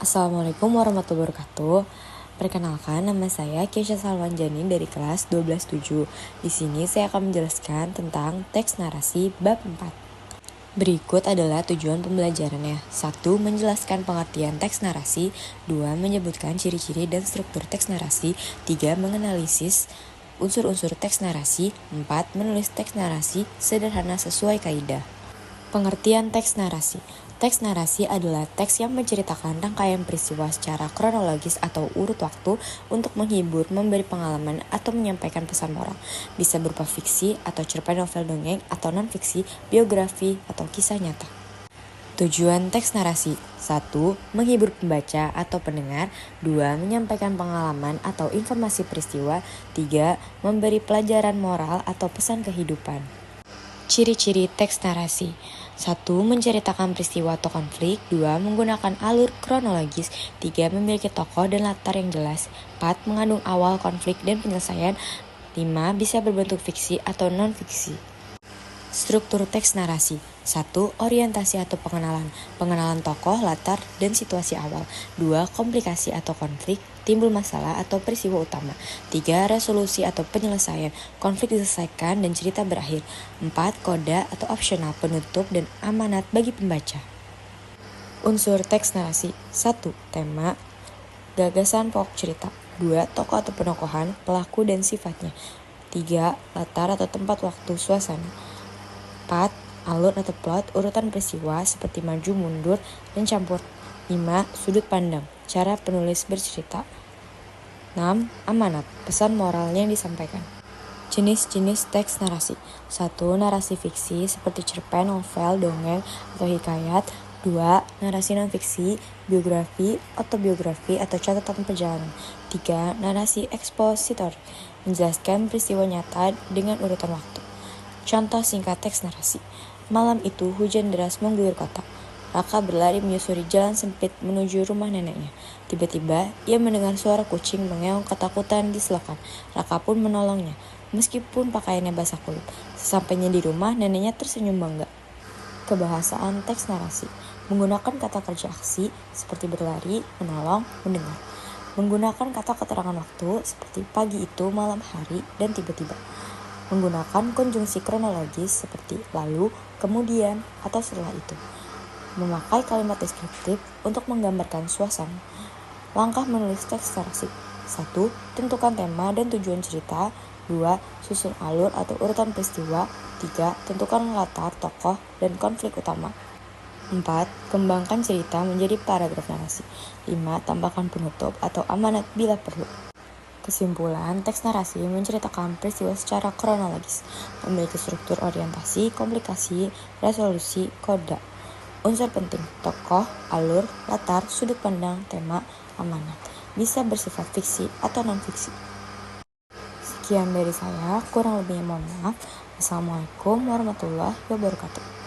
Assalamualaikum warahmatullahi wabarakatuh. Perkenalkan, nama saya Keisha Salwan Janin dari kelas 12-7. Di sini saya akan menjelaskan tentang teks narasi bab 4. Berikut adalah tujuan pembelajarannya. 1. Menjelaskan pengertian teks narasi. 2. Menyebutkan ciri-ciri dan struktur teks narasi. 3. Menganalisis unsur-unsur teks narasi. 4. Menulis teks narasi sederhana sesuai kaidah. Pengertian teks narasi. Teks narasi adalah teks yang menceritakan rangkaian peristiwa secara kronologis atau urut waktu untuk menghibur, memberi pengalaman, atau menyampaikan pesan moral. Bisa berupa fiksi atau cerpen novel dongeng atau non-fiksi, biografi, atau kisah nyata. Tujuan teks narasi. 1. Menghibur pembaca atau pendengar. 2. Menyampaikan pengalaman atau informasi peristiwa. 3. Memberi pelajaran moral atau pesan kehidupan. Ciri-ciri teks narasi. 1. Menceritakan peristiwa atau konflik. 2. Menggunakan alur kronologis. 3. Memiliki tokoh dan latar yang jelas. 4. Mengandung awal konflik dan penyelesaian. 5. Bisa berbentuk fiksi atau non-fiksi. Struktur teks narasi. 1. Orientasi atau pengenalan. Pengenalan tokoh, latar, dan situasi awal. 2. Komplikasi atau konflik. Timbul masalah atau peristiwa utama. 3. Resolusi atau penyelesaian. Konflik diselesaikan dan cerita berakhir. 4. Koda atau opsional, penutup dan amanat bagi pembaca. Unsur teks narasi. 1. Tema, gagasan pokok cerita. 2. Tokoh atau penokohan, pelaku dan sifatnya. 3. Latar atau tempat waktu suasana. 4. Alur atau plot, urutan peristiwa seperti maju, mundur, dan campur. 5. Sudut pandang, cara penulis bercerita. 6. Amanat, pesan moral yang disampaikan. Jenis-jenis teks narasi. 1. Narasi fiksi seperti cerpen, novel, dongeng, atau hikayat. 2. Narasi non-fiksi, biografi, autobiografi, atau catatan perjalanan. 3. Narasi ekspositor, menjelaskan peristiwa nyata dengan urutan waktu. Contoh singkat teks narasi. Malam itu hujan deras mengguyur kota. Raka berlari menyusuri jalan sempit menuju rumah neneknya. Tiba-tiba ia mendengar suara kucing mengeong ketakutan di selokan. Raka pun menolongnya, meskipun pakaiannya basah kuyup. Sesampainya di rumah, neneknya tersenyum bangga. Kebahasaan teks narasi. Menggunakan kata kerja aksi seperti berlari, menolong, mendengar. Menggunakan kata keterangan waktu seperti pagi itu, malam hari, dan tiba-tiba. Menggunakan konjungsi kronologis seperti lalu, kemudian, atau setelah itu. Memakai kalimat deskriptif untuk menggambarkan suasana. Langkah menulis teks narasi. 1. Tentukan tema dan tujuan cerita. 2. Susun alur atau urutan peristiwa. 3. Tentukan latar, tokoh, dan konflik utama. 4. Kembangkan cerita menjadi paragraf narasi. 5. Tambahkan penutup atau amanat bila perlu. Kesimpulan, teks narasi menceritakan peristiwa secara kronologis, memiliki struktur orientasi, komplikasi, resolusi, koda. Unsur penting, tokoh, alur, latar, sudut pandang, tema, amanat. Bisa bersifat fiksi atau non-fiksi. Sekian dari saya, kurang lebihnya mohon maaf. Assalamualaikum warahmatullahi wabarakatuh.